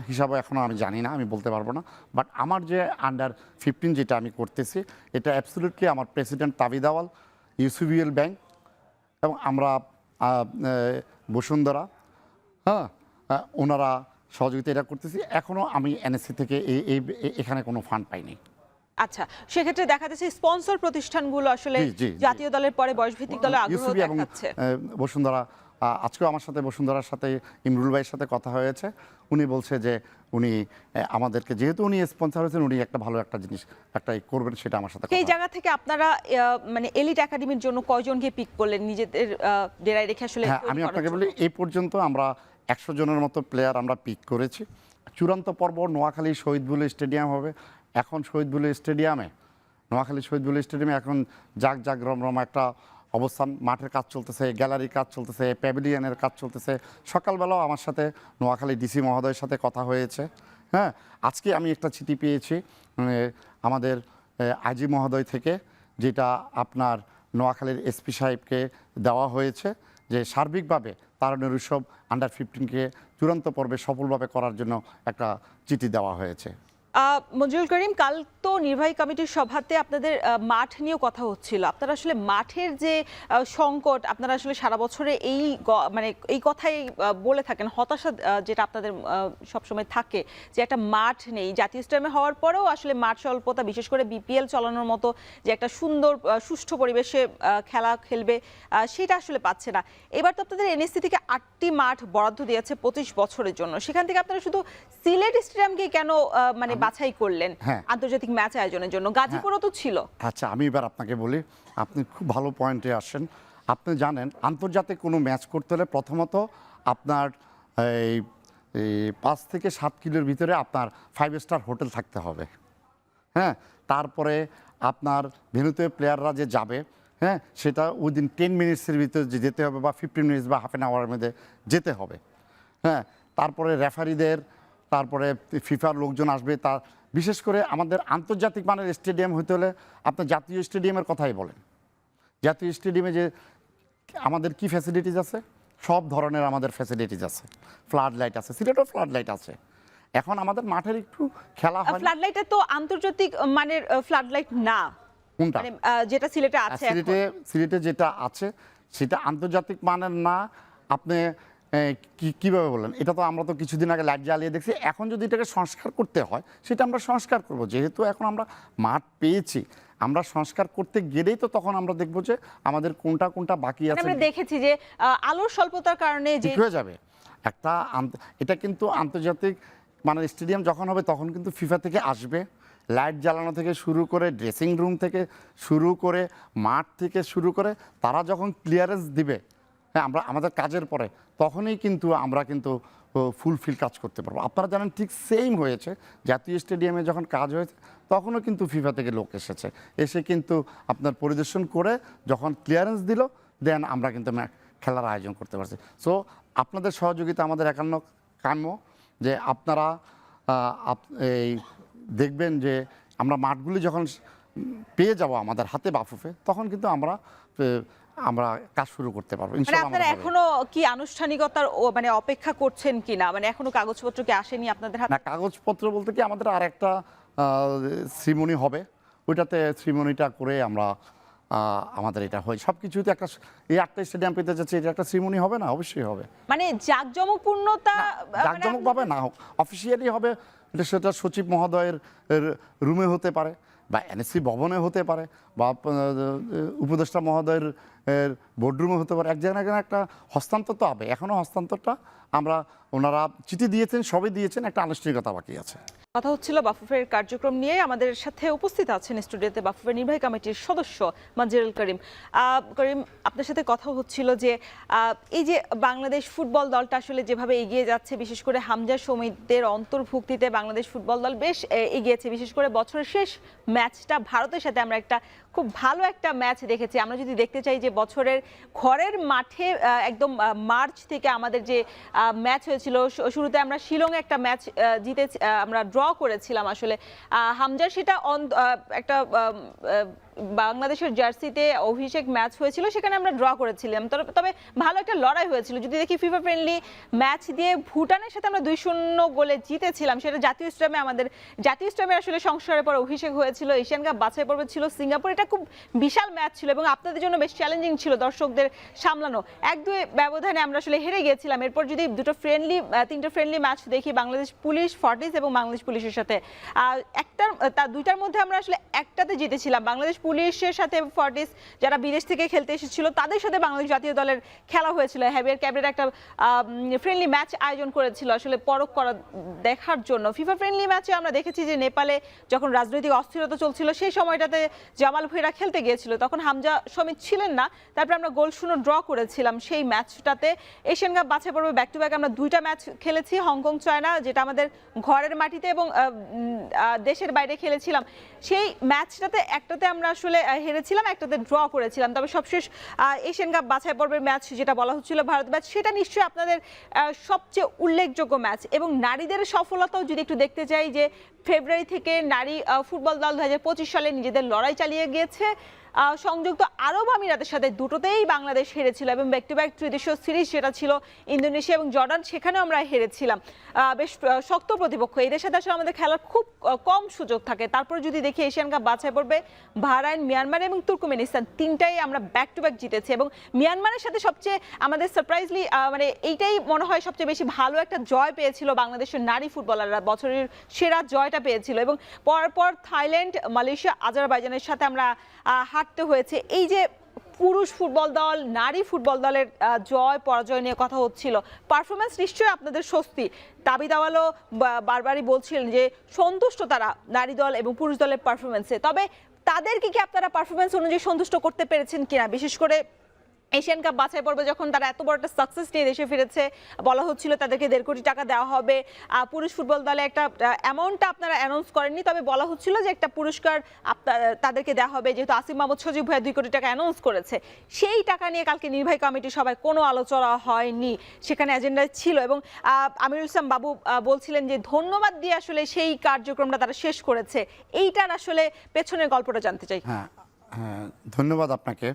হিসাবে এখনও আমি জানি না, আমি বলতে পারবো না। বাট আমার যে আন্ডার 15 যেটা আমি করতেছি, এটা অ্যাবসলিউটলি আমার প্রেসিডেন্ট তাবিদ আওয়াল, ইউসিবিএল ব্যাংক এবং আমরা বসুন্ধরা, ওনারা সহযোগিতা এটা করতেছি। এখনও আমি এনএসসি থেকে এখানে কোনো ফান্ড পাইনি। আচ্ছা, সেক্ষেত্রে দেখা যাচ্ছে স্পন্সর প্রতিষ্ঠানগুলো আসলে জাতীয় দলের পরে বয়সভিত্তিক দলে আগ্রহ দেখাচ্ছে। বসুন্ধরা, আজকেও আমার সাথে বসুন্ধরার সাথে ইমরুল ভাইয়ের সাথে কথা হয়েছে, উনি বলছে যে উনি আমাদেরকে, যেহেতু উনি স্পন্সর হয়েছেন, উনি একটা ভালো একটা জিনিস একটা করবেন, সেটা আমার সাথে। এই জায়গা থেকে আপনারা মানে এলিট একাডেমির জন্য কয়জনকে পিক করলেন নিজেদের ডেরায় রেখে? আসলে আমি আপনাকে বলি, এই পর্যন্ত আমরা 100 জনের মতো প্লেয়ার আমরা পিক করেছি। চূড়ান্ত পর্ব নোয়াখালী শহীদ বুলে স্টেডিয়াম হবে। এখন শহীদ বুলে স্টেডিয়ামে, নোয়াখালী শহীদ বুলে স্টেডিয়ামে এখন জাক রমরমা একটা অবস্থান, মাঠের কাজ চলতেছে, গ্যালারির কাজ চলতেছে, প্যাভিলিয়নের কাজ চলতেছে। সকালবেলাও আমার সাথে নোয়াখালী ডিসি মহোদয়ের সাথে কথা হয়েছে। আজকে আমি একটা চিঠি পেয়েছি আমাদের আইজি মহোদয় থেকে, যেটা আপনার নোয়াখালীর এসপি সাহেবকে দেওয়া হয়েছে, যে সার্বিকভাবে তারুণ্যের উৎসব আন্ডার 15কে চূড়ান্ত পর্বে সফলভাবে করার জন্য একটা চিঠি দেওয়া হয়েছে। মঞ্জুরুল করিম, কাল তো নির্বাহী কমিটির সভাতে আপনাদের মাঠ নিয়েও কথা হচ্ছিল। আপনারা আসলে মাঠের যে সংকট, আপনারা আসলে সারা বছরে মানে এই কথাই বলে থাকেন, হতাশা যেটা আপনাদের সবসময় থাকে যে একটা মাঠ নেই। জাতীয় স্টেডিয়ামে হওয়ার পরেও আসলে মাঠ স্বল্পতা, বিশেষ করে বিপিএল চালানোর মতো যে একটা সুন্দর সুষ্ঠু পরিবেশে খেলা খেলবে, সেটা আসলে পাচ্ছে না। এবার তো আপনাদের এনএসসি থেকে 8টি মাঠ বরাদ্দ দিয়েছে 25 বছরের জন্য। সেখান থেকে আপনারা শুধু সিলেট স্টেডিয়ামকে কেন মানে বাছাই করলেন আন্তর্জাতিক ম্যাচ আয়োজনের জন্য? গাজীপুরও তো ছিল। আচ্ছা, আমি এবার আপনাকে বলি, আপনি খুব ভালো পয়েন্টে আসেন। আপনি জানেন, আন্তর্জাতিক কোনো ম্যাচ করতে হলে প্রথমত আপনার এই 5 থেকে 7 কিলোর ভিতরে আপনার 5 স্টার হোটেল থাকতে হবে। তারপরে আপনার ভেন্যুতে প্লেয়াররা যে যাবে, সেটা উইদিন 10 মিনিটসের ভিতরে যেতে হবে, বা 15 মিনিটস বা হাফ অ্যান আওয়ারের মধ্যে যেতে হবে। তারপরে রেফারিদের, তারপরে ফিফার লোকজন আসবে। তার বিশেষ করে আমাদের আন্তর্জাতিক মানের স্টেডিয়াম হতে হলে আপনার জাতীয় স্টেডিয়ামের কথাই বলেন। জাতীয় স্টেডিয়ামে যে আমাদের কি ফ্যাসিলিটিস আছে, সব ধরনের আমাদের ফ্যাসিলিটিস আছে। ফ্লাড লাইট আছে, সিলেটেও ফ্লাড লাইট আছে। এখন আমাদের মাঠের একটু খেলা হয়। ফ্লাড লাইটটা তো আন্তর্জাতিক মানের ফ্লাড লাইট না। কোনটা? যেটা সিলেটে আছে, সিলেটে যেটা আছে সেটা আন্তর্জাতিক মানের না। আপনি কিভাবে বললেন? এটা তো আমরা তো কিছুদিন আগে লাইট জ্বালিয়ে দেখছি। এখন যদি এটাকে সংস্কার করতে হয়, সেটা আমরা সংস্কার করব। যেহেতু এখন আমরা মাঠ পেয়েছি, আমরা সংস্কার করতে গেলেই তো তখন আমরা দেখব যে আমাদের কোনটা কোনটা বাকি আছে। আমরা দেখেছি যে আলোর স্বল্পতার কারণে যে হয়ে যাবে একটা, এটা কিন্তু আন্তর্জাতিক মানে স্টেডিয়াম যখন হবে তখন কিন্তু ফিফা থেকে আসবে। লাইট জ্বালানো থেকে শুরু করে, ড্রেসিং রুম থেকে শুরু করে, মাঠ থেকে শুরু করে, তারা যখন ক্লিয়ারেন্স দিবে আমরা আমাদের কাজের পরে, তখনই কিন্তু আমরা কিন্তু ফুলফিল কাজ করতে পারবো। আপনারা জানেন ঠিক সেম হয়েছে জাতীয় স্টেডিয়ামে যখন কাজ হয়েছে, তখনও কিন্তু ফিফা থেকে লোক এসেছে, এসে কিন্তু আপনার পরিদর্শন করে যখন ক্লিয়ারেন্স দিল, দেন আমরা কিন্তু খেলার আয়োজন করতে পারছি। সো আপনাদের সহযোগিতা আমাদের একান্ন কাম্য, যে আপনারা এই দেখবেন যে আমরা মাঠগুলি যখন পেয়ে যাব আমাদের হাতে বাফুফে, তখন কিন্তু আমরা কাজ শুরু করতে পারবো মানে ইনশাআল্লাহ। আপনারা এখনো কি আনুষ্ঠানিকতার মানে অপেক্ষা করছেন কিনা, মানে এখনো কাগজপত্র কি আসেনি আপনাদের হাতে? না, কাগজপত্র বলতে কি আমাদের আর একটা সিরিমনি হবে, ওইটাতে সিরিমনিটা করে আমরা আমাদের এটা হয় সব কিছুতে একটা এই 8টা স্টেডিয়াম পেতে যাচ্ছে, এটা একটা সিরিমনি হবে না? অবশ্যই হবে। মানে জাঁকজমকপূর্ণতা জাঁকজমকভাবে না হোক, অফিসিয়ালি হবে, সেটা সচিব মহোদয়ের রুমে হতে পারে, বা এনএসসি ভবনে হতে পারে, বা উপদেষ্টা মহোদয়ের বোর্ডরুমে হতে পারে। এক জায়গায় একটা হস্তান্তর তো হবে, এখনও হস্তান্তরটা আমরা, ওনারা চিঠি দিয়েছেন, সবই দিয়েছেন, একটা আনুষ্ঠানিকতা বাকি আছে। কথা হচ্ছিল বাফুফের কার্যক্রম নিয়ে। আমাদের সাথে উপস্থিত আছেন স্টুডিওতে বাফুফের নির্বাহী কমিটির সদস্য মঞ্জুরুল করিম। করিম, আপনার সাথে কথা হচ্ছিল যে এই যে বাংলাদেশ ফুটবল দলটা আসলে যেভাবে এগিয়ে যাচ্ছে, বিশেষ করে হামজা সমিতিদের অন্তর্ভুক্তিতে বাংলাদেশ ফুটবল দল বেশ এগিয়েছে। বিশেষ করে বছরের শেষ ম্যাচটা ভারতের সাথে আমরা খুব ভালো একটা ম্যাচ দেখেছি। আমরা যদি দেখতে চাই যে বছরের ঘরের মাঠে একদম মার্চ থেকে আমাদের যে ম্যাচ হয়েছিল, শুরুতে আমরা শিলংয়ে একটা ম্যাচ জিতে আমরা ড্র করেছিলাম আসলে হামজার, সেটা একটা বাংলাদেশের জার্সিতে অভিষেক ম্যাচ হয়েছিল, সেখানে আমরা ড্র করেছিলাম। তবে ভালো একটা লড়াই হয়েছিল। যদি দেখি ফিফা ফ্রেন্ডলি ম্যাচ দিয়ে ভুটানের সাথে আমরা 2-0 গোলে জিতেছিলাম, সেটা জাতীয় স্টেডিয়ামে, আমাদের জাতীয় স্টেডিয়ামে আসলে সংস্কারের পর অভিষেক হয়েছিল। এশিয়ান কাপ বাছাই পর্বে ছিল সিঙ্গাপুর, এটা খুব বিশাল ম্যাচ ছিল এবং আপনাদের জন্য বেশ চ্যালেঞ্জিং ছিল দর্শকদের সামলানো। 1-2 ব্যবধানে আমরা আসলে হেরে গিয়েছিলাম। এরপর যদি তিনটা ফ্রেন্ডলি ম্যাচ দেখি, বাংলাদেশ পুলিশ, ফর্টিস এবং বাংলাদেশ পুলিশের সাথে, দুইটার মধ্যে আমরা আসলে একটাতে জিতেছিলাম। বাংলাদেশ পুলিশের সাথে ফর্টিস, যারা বিদেশ থেকে খেলতে এসেছিল, তাদের সাথে বাংলাদেশ জাতীয় দলের খেলা হয়েছিল। হ্যাভিয়ার ক্যাবরের একটা ফ্রেন্ডলি ম্যাচ আয়োজন করেছিল আসলে পরখ করা দেখার জন্য। ফিফা ফ্রেন্ডলি ম্যাচে আমরা দেখেছি যে নেপালে যখন রাজনৈতিক অস্থিরতা চলছিল, সেই সময়টাতে জামাল ভুঁইয়া খেলতে গিয়েছিল, তখন হামজা সমিত ছিলেন না। তারপর আমরা 0-0 ড্র করেছিলাম সেই ম্যাচটাতে। এশিয়ান কাপ বাছাই পর্বে ব্যাক টু ব্যাক আমরা 2টা ম্যাচ খেলেছি, হংকং চায়না, যেটা আমাদের ঘরের মাটিতে এবং দেশের বাইরে খেলেছিলাম। সেই ম্যাচটাতে একটাতে আমরা আসলে হেরেছিলাম, একটাতে ড্র করেছিলাম। তবে সবশেষ এশিয়ান কাপ বাছাই পর্বের ম্যাচ যেটা বলা হচ্ছিল ভারত ম্যাচ, সেটা নিশ্চয়ই আপনাদের সবচেয়ে উল্লেখযোগ্য ম্যাচ। এবং নারীদের সফলতাও যদি একটু দেখতে চাই, যে ফেব্রুয়ারি থেকে নারী ফুটবল দল 2025 সালে নিজেদের লড়াই চালিয়ে গিয়েছে। সংযুক্ত আরব আমিরাতের সাথে দুটোতেই বাংলাদেশ হেরেছিল এবং ব্যাক টু ব্যাক ত্রিদেশীয় সিরিজ যেটা ছিল ইন্দোনেশিয়া এবং জর্ডান, সেখানেও আমরা হেরেছিলাম। বেশ শক্ত প্রতিপক্ষ, এদের সাথে আসলে আমাদের খেলার খুব কম সুযোগ থাকে। তারপর যদি দেখি এশিয়ান কাপ বাছাই পর্বে বাহরাইন, মিয়ানমার এবং তুর্কমেনিস্তান, তিনটাই আমরা ব্যাক টু ব্যাক জিতেছি। এবং মিয়ানমারের সাথে সবচেয়ে আমাদের সারপ্রাইজলি মানে এইটাই মনে হয় সবচেয়ে বেশি ভালো একটা জয় পেয়েছিল বাংলাদেশের নারী ফুটবলাররা, বছরের সেরা জয়টা পেয়েছিল। এবং পরপর থাইল্যান্ড, মালয়েশিয়া, আজারবাইজানের সাথে আমরা হারতে হয়েছে। এই যে পুরুষ ফুটবল দল, নারী ফুটবল দলের জয় পরাজয় নিয়ে কথা হচ্ছিল, পারফরমেন্স নিশ্চয়ই আপনাদের স্বস্তি। দাবি দাওয়ালো বারবারই বলছিলেন যে সন্তুষ্ট তারা নারী দল এবং পুরুষ দলের পারফরমেন্সে। তবে তাদেরকে কি আপনারা পারফরমেন্স অনুযায়ী সন্তুষ্ট করতে পেরেছেন কিনা? বিশেষ করে এশিয়ান কাপ বাছাই পর্বে যখন তারা এত বড় একটা সাকসেস নিয়ে দেশে ফিরেছে, বলা হচ্ছিল তাদেরকে 1.5 কোটি টাকা দেওয়া হবে। পুরুষ ফুটবল দলে একটা অ্যামাউন্টটা আপনারা অ্যানাউন্স করেননি, তবে বলা হচ্ছিল যে একটা পুরস্কার তাদেরকে দেওয়া হবে, যেহেতু আসিফ মাহমুদ সজীব ভাইয়া 2 কোটি টাকা অ্যানাউন্স করেছে। সেই টাকা নিয়ে কালকে নির্বাহী কমিটি সভায় কোনো আলোচনা হয়নি, সেখানে এজেন্ডায় ছিল। এবং আমিরুল ইসলাম বাবু বলছিলেন যে ধন্যবাদ দিয়ে আসলে সেই কার্যক্রমটা তারা শেষ করেছে। এইটার আসলে পেছনের গল্পটা জানতে চাই। হ্যাঁ, ধন্যবাদ আপনাকে।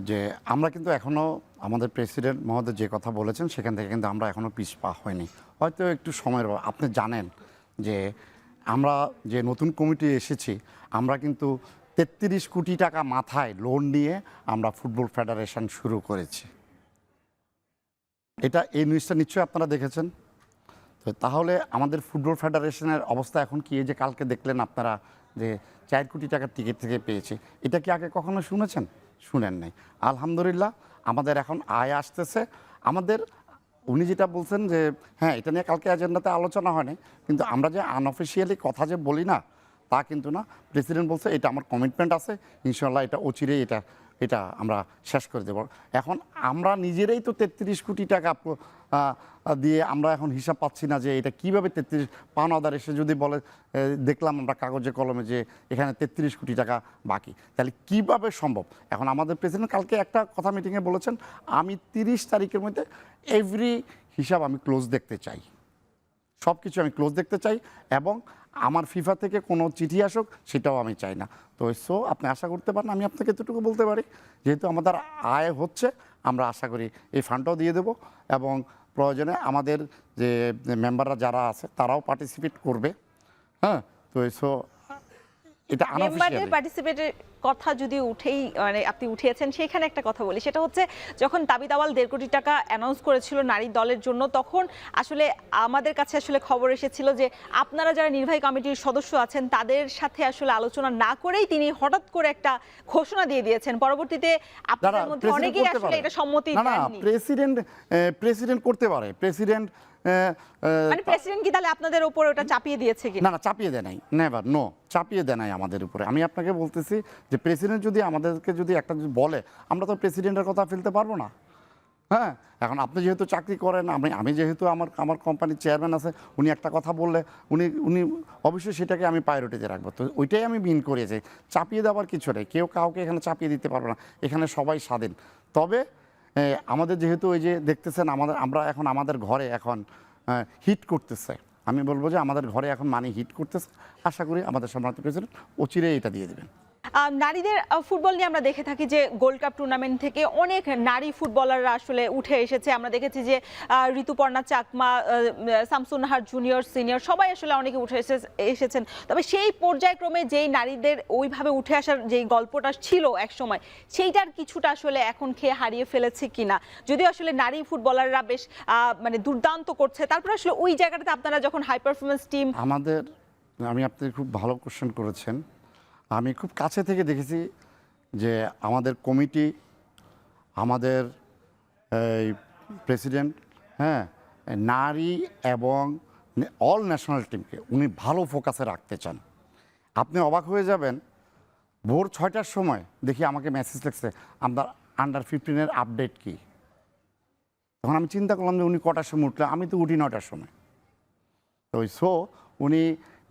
যে আমরা কিন্তু এখনও আমাদের প্রেসিডেন্ট মহোদয় যে কথা বলেছেন, সেখান থেকে কিন্তু আমরা এখনও পিছপা হয়নি, হয়তো একটু সময়ের। আপনি জানেন যে আমরা যে নতুন কমিটি এসেছি, আমরা কিন্তু 33 কোটি টাকা মাথায় লোন নিয়ে আমরা ফুটবল ফেডারেশন শুরু করেছি। এই নিউজটা নিশ্চয়ই আপনারা দেখেছেন। তো তাহলে আমাদের ফুটবল ফেডারেশনের অবস্থা এখন কি? এই যে কালকে দেখলেন আপনারা যে 4 কোটি টাকার টিকিট থেকে পেয়েছে, এটা কি আগে কখনো শুনেছেন? শুনেন নাই। আলহামদুলিল্লাহ আমাদের এখন আয় আসতেছে। উনি যেটা বলছেন যে হ্যাঁ, এটা নিয়ে কালকে এজেন্ডাতে আলোচনা হয়নি, কিন্তু আমরা যে আনঅফিসিয়ালি কথা যে বলি না, তা কিন্তু না। প্রেসিডেন্ট বলছে এটা আমার কমিটমেন্ট আছে, ইনশাল্লাহ এটা অচিরেই এটা আমরা শেষ করে দেব। এখন আমরা নিজেরাই তো 33 কোটি টাকা দিয়ে আমরা এখন হিসাব পাচ্ছি না যে এটা কিভাবে 33 পাওনাদার এসে যদি বলে দেখলাম আমরা কাগজে কলমে যে এখানে 33 কোটি টাকা বাকি, তাহলে কিভাবে সম্ভব? এখন আমাদের প্রেসিডেন্ট কালকে একটা কথা মিটিংয়ে বলেছেন, আমি 30 তারিখের মধ্যে এভরি হিসাব আমি ক্লোজ দেখতে চাই, সব কিছু আমি ক্লোজ দেখতে চাই, এবং আমার ফিফা থেকে কোনো চিঠি আসুক সেটাও আমি চাই না। তো আপনি আশা করতে পারেন আমি আপনাকে এতটুকু বলতে পারি, যেহেতু আমাদের আয় হচ্ছে আমরা আশা করি এই ফান্ডটাও দিয়ে দেব, এবং প্রয়োজনে আমাদের যে মেম্বাররা যারা আছে তারাও পার্টিসিপেট করবে। হ্যাঁ, তো এটা মেম্বারদের পার্টিসিপেটের কথা যদি উঠেই মানে আপনি উঠিয়েছেন, সেখানে একটা কথা বলি, সেটা হচ্ছে যখন দাবি দাওয়াল 1.5 কোটি টাকা অ্যানাউন্স করেছিল নারী দলের জন্য, তখন আসলে আমাদের কাছে আসলে খবর এসেছিল যে আপনারা যারা নির্বাহী কমিটির সদস্য আছেন তাদের সাথে আসলে আলোচনা না করেই তিনি হঠাৎ করে একটা ঘোষণা দিয়ে দিয়েছেন। পরবর্তীতে আপনাদের মধ্যে অনেকেই আসলে এটা সম্মতি দেননি। প্রেসিডেন্ট করতে পারে, প্রেসিডেন্ট মানে প্রেসিডেন্ট কি তাহলে আপনাদের উপর ওটা চাপিয়ে দিয়েছে কি? না, চাপিয়ে দেয় নাই, নেভার, নো, চাপিয়ে দেয় নাই আমাদের উপরে। আমি আপনাকে বলতেছি যে প্রেসিডেন্ট যদি আমাদেরকে যদি একটা বলে, আমরা তো প্রেসিডেন্টের কথা ফেলতে পারবো না। হ্যাঁ, এখন আপনি যেহেতু চাকরি করেন, আমি যেহেতু আমার কোম্পানির চেয়ারম্যান আছে, উনি একটা কথা বললে উনি অবশ্যই সেটাকে আমি প্রায়োরিটিতে রাখবো। তো ওইটাই আমি মিন করেছি, চাপিয়ে দেওয়ার কিছু নেই, কেউ কাউকে এখানে চাপিয়ে দিতে পারবে না, এখানে সবাই স্বাধীন। তবে আমাদের যেহেতু ওই যে দেখতেছেন আমরা এখন আমাদের ঘরে এখন হিট করতেছে, আমি বলবো যে আমাদের ঘরে এখন মানি হিট করতেছে, আশা করি আমাদের সম্মানিত প্রেসিডেন্ট অচিরেই এটা দিয়ে দেবেন। নারীদের ফুটবল নিয়ে আমরা দেখে থাকি যে গোল্ড কাপ টুর্নামেন্ট থেকে অনেক নারী ফুটবলাররা আসলে উঠে এসেছে। আমরা দেখেছি যে ঋতুপর্ণা চাকমা, শামসুন্নাহার জুনিয়র সিনিয়র সবাই আসলে অনেকে উঠে এসেছেন। তবে সেই পর্যায়ক্রমে যেই নারীদের ওইভাবে উঠে আসার যেই গল্পটা ছিল এক সময়, সেইটার কিছুটা আসলে এখন খেয়ে হারিয়ে ফেলেছে কিনা? যদিও আসলে নারী ফুটবলাররা বেশ মানে দুর্দান্ত করছে, তারপর আসলে ওই জায়গাটাতে আপনারা যখন হাই পারফরমেন্স টিম আপনি খুব ভালো কোশ্চেন করেছেন। আমি খুব কাছে থেকে দেখেছি যে আমাদের কমিটি, আমাদের প্রেসিডেন্ট, হ্যাঁ, নারী এবং অল ন্যাশনাল টিমকে উনি ভালো ফোকাসে রাখতে চান। আপনি অবাক হয়ে যাবেন, ভোর 6টার সময় দেখি আমাকে মেসেজ লিখছে আপনার আন্ডার 15-এর আপডেট কি। তখন আমি চিন্তা করলাম যে উনি কটার সময় উঠলে, আমি তো উঠি 9টার সময়। তো উনি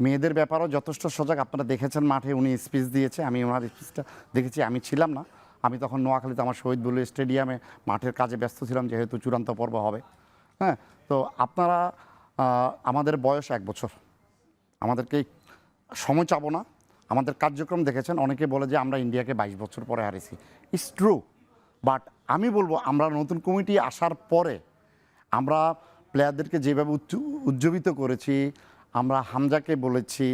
মেয়েদের ব্যাপারেও যথেষ্ট সজাগ। আপনারা দেখেছেন মাঠে উনি স্পিচ দিয়েছে, আমি ওনার স্পিচটা দেখেছি, আমি ছিলাম না, আমি তখন নোয়াখালীতে আমার শহীদ বুল্লু স্টেডিয়ামে মাঠের কাজে ব্যস্ত ছিলাম, যেহেতু চূড়ান্ত পর্ব হবে। হ্যাঁ, তো আপনারা আমাদের বয়স 1 বছর, আমাদেরকে সময় চাবো না, আমাদের কার্যক্রম দেখেছেন। অনেকে বলে যে আমরা ইন্ডিয়াকে 22 বছর পরে হারিয়েছি, ইটস ট্রু, বাট আমি বলবো আমরা নতুন কমিটি আসার পরে আমরা প্লেয়ারদেরকে যেভাবে উজ্জীবিত করেছি, আমরা হামজাকে বলেছি,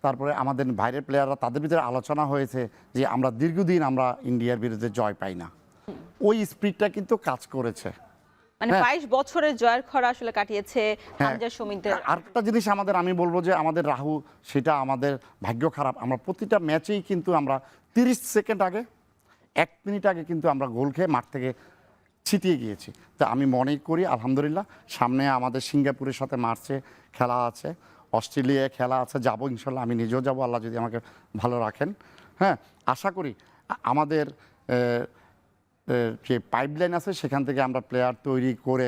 তারপরে আমাদের বাইরের প্লেয়াররা, তাদের ভিতরে আলোচনা হয়েছে যে আমরা দীর্ঘদিন আমরা ইন্ডিয়ার বিরুদ্ধে জয় পাই না, ওই স্পিরিটটা কিন্তু কাজ করেছে। মানে 22 বছরের জয়ের খরা আসলে কাটিয়েছে হামজা সুমিতদের। আরেকটা জিনিস আমি বলবো যে আমাদের রাহু, সেটা আমাদের ভাগ্য খারাপ, আমরা প্রতিটা ম্যাচেই কিন্তু আমরা 30 সেকেন্ড আগে, 1 মিনিট আগে কিন্তু আমরা গোল খেয়ে মাঠ থেকে ছিটিয়ে গিয়েছি। তো আমি মনে করি আলহামদুলিল্লাহ সামনে আমাদের সিঙ্গাপুরের সাথে মার্চে খেলা আছে, অস্ট্রেলিয়ায় খেলা আছে, যাবো ইনশাল্লাহ, আমি নিজেও যাবো আল্লাহ যদি আমাকে ভালো রাখেন। হ্যাঁ, আশা করি আমাদের যে পাইপলাইন আছে সেখান থেকে আমরা প্লেয়ার তৈরি করে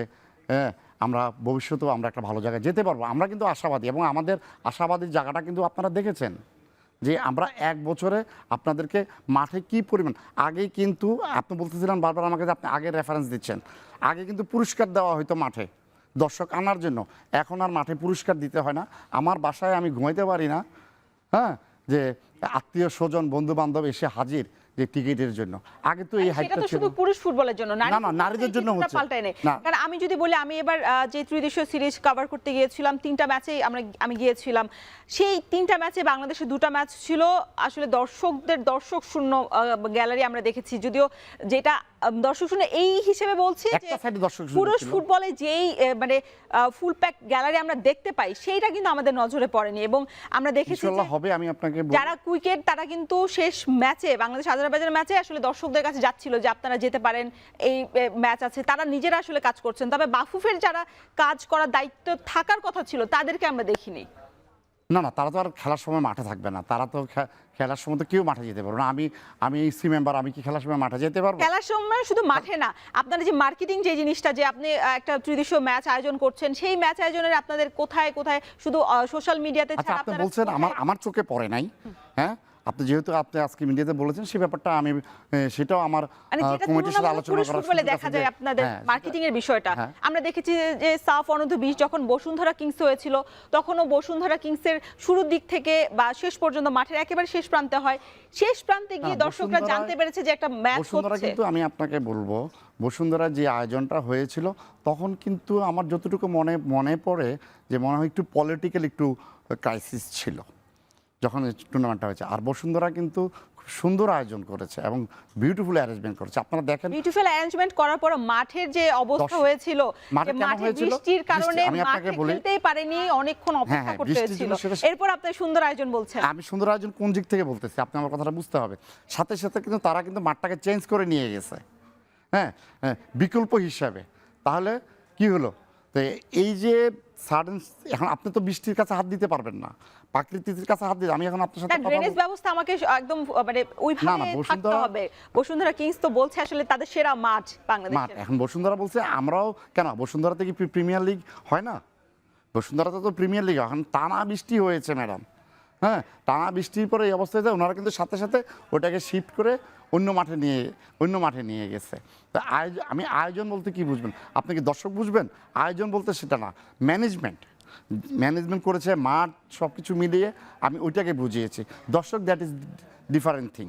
আমরা ভবিষ্যতেও আমরা একটা ভালো জায়গায় যেতে পারবো। আমরা কিন্তু আশাবাদী, এবং আমাদের আশাবাদীর জায়গাটা কিন্তু আপনারা দেখেছেন যে আমরা 1 বছরে আপনাদেরকে মাঠে কি পরিমাণ, আগেই কিন্তু আপনি বলতেছিলেন বারবার আমাকে যে আপনি আগে রেফারেন্স দিচ্ছেন, আগে কিন্তু পুরস্কার দেওয়া হয়তো মাঠে দর্শক আনার জন্য, এখন আর মাঠে পুরস্কার দিতে হয় না। আমার বাসায় আমি ঘুমাইতে পারি না, হ্যাঁ, যে আত্মীয় স্বজন বন্ধু বান্ধব এসে হাজির যে টিকিটের জন্য। আগে তো এই হাইটটা ছিল শুধু পুরুষ ফুটবলের জন্য, না, নারীদের জন্য হচ্ছে না। কারণ আমি যদি বলি, আমি এবার যে ত্রিদেশীয় সিরিজ কভার করতে গিয়েছিলাম, 3টা ম্যাচেই আমি গিয়েছিলাম। সেই 3টা ম্যাচে বাংলাদেশের 2টা ম্যাচ ছিল আসলে দর্শক শূন্য গ্যালারি আমরা দেখেছি। যদিও যেটা দর্শক শূন্য এই হিসেবে বলছি যে পুরুষ ফুটবলে যেই মানে ফুল প্যাক গ্যালারি আমরা দেখতে পাই, সেইটা কিন্তু আমাদের নজরে পড়েনি। এবং আমরা দেখেছি যারা কুইকেট, তারা কিন্তু শেষ ম্যাচে বাংলাদেশ আজারবাইজানের ম্যাচে আসলে দর্শকদের কাছে যাচ্ছিল যে আপনারা যেতে পারেন, এই ম্যাচ আছে, তারা নিজেরা আসলে কাজ করছেন। তবে বাফুফের যারা কাজ করার দায়িত্ব থাকার কথা ছিল তাদেরকে আমরা দেখিনি। না না, তারা তো আর খেলার সময় মাঠে থাকবে না, তারা তো খেলার সময় তো কেউ মাঠে যেতে পারবে না। আমি ইসি মেম্বার, আমি কি খেলার সময় মাঠে যেতে পারবো? খেলার সময় শুধু মাঠে না, আপনারা যে মার্কেটিং যে জিনিসটা, যে আপনি একটা ত্রিদেশীয় ম্যাচ আয়োজন করছেন, সেই ম্যাচ আয়োজনের আপনাদের কোথায় কোথায় শুধু সোশ্যাল মিডিয়াতে আচ্ছা, ছাড়া আপনি আপনারা বলছেন আমার চোখে পড়ে নাই, হ্যাঁ, আপনি যেহেতু আপনি আজকে মিডিয়াতে বলেছেন সেই ব্যাপারটা আমি সেটাও আমার মানে যেটা কমিটির সাথে আলোচনা পুরুষ করার ফুটবলে সুযোগ দেখা আছে যায় যে- আপনাদের হ্যাঁ, মার্কেটিং এর বিষয়টা। হ্যাঁ। আমরা দেখেছি যে সাফ অনূর্ধ্ব 20 যখন বসুন্ধরা কিংস হয়েছিল, তখনও বসুন্ধরা কিংসের শুরুর দিক থেকে বা শেষ পর্যন্ত মাঠের একেবারে শেষ প্রান্তে হয়, শেষ প্রান্তে গিয়ে হ্যাঁ, দর্শকরা বসুন্ধরা- জানতে পেরেছে যে একটা ম্যাচ বসুন্ধরা হচ্ছে। কিন্তু আমি আপনাকে বলবো, বসুন্ধরা যে আয়োজনটা হয়েছিল তখন কিন্তু আমার যতটুকু মনে পড়ে যে মনে হয় একটু পলিটিক্যাল একটু ক্রাইসিস ছিল যখন টুর্নামেন্টটা হয়েছে। আর বসুন্ধরা কিন্তু খুব সুন্দর আয়োজন করেছে এবং বিউটিফুল অ্যারেঞ্জমেন্ট করেছে। আপনারা দেখেন বিউটিফুল অ্যারেঞ্জমেন্ট করার পর মাঠের যে অবস্থা হয়েছিল, মাঠে যে কেন মাঠে হয়েছিল? বৃষ্টির কারণে আমি আপনাকে মাঠে বলি। খেলতেই পারেনি, অনেকক্ষণ অপেক্ষা হ্যাঁ, করতে বৃষ্টির হয়েছিল। জন্য সেটা- এরপর আপনি সুন্দর আয়োজন বলছেন। আমি সুন্দর আয়োজন কোন দিক থেকে বলতেছি আপনি আমার কথাটা বুঝতে হবে। সাথে সাথে কিন্তু তারা কিন্তু মাঠটাকে চেঞ্জ করে নিয়ে গেছে, হ্যাঁ, বিকল্প হিসাবে। তাহলে কি হলো? তো এই যে সাডেন, এখন আপনি তো বৃষ্টির কাছে হাত দিতে পারবেন না, প্রাকৃতিকের কাছে হাত দিতে। আমি এখন আপনার সাথে তার কথা ড্রেনেজ বলবো। ব্যবস্থা আমাকে একদম মানে না, ওইভাবে না, থাকতে বসুন্ধরা- হবে। বসুন্ধরা কিংস তো বলছে আসলে তাদের সেরা মাঠ মাঠ বাংলাদেশের। এখন বসুন্ধরা বলছে আমরাও কেন, বসুন্ধরা থেকে প্রিমিয়ার লিগ হয় না? বসুন্ধরাতে তো প্রিমিয়ার লিগ, এখন টানা বৃষ্টি হয়েছে ম্যাডাম, হ্যাঁ, টানা বৃষ্টির পরে এই অবস্থায় যায় ওনারা কিন্তু সাথে সাথে ওটাকে শিফট করে অন্য মাঠে নিয়ে গেছে। তা আমি আয়োজন বলতে কি বুঝবেন? আপনি কি দর্শক বুঝবেন? আয়োজন বলতে সেটা না, ম্যানেজমেন্ট করেছে, মাঠ সব কিছু মিলিয়ে আমি ওইটাকে বুঝিয়েছি। দর্শক দ্যাট ইজ ডিফারেন্ট থিং।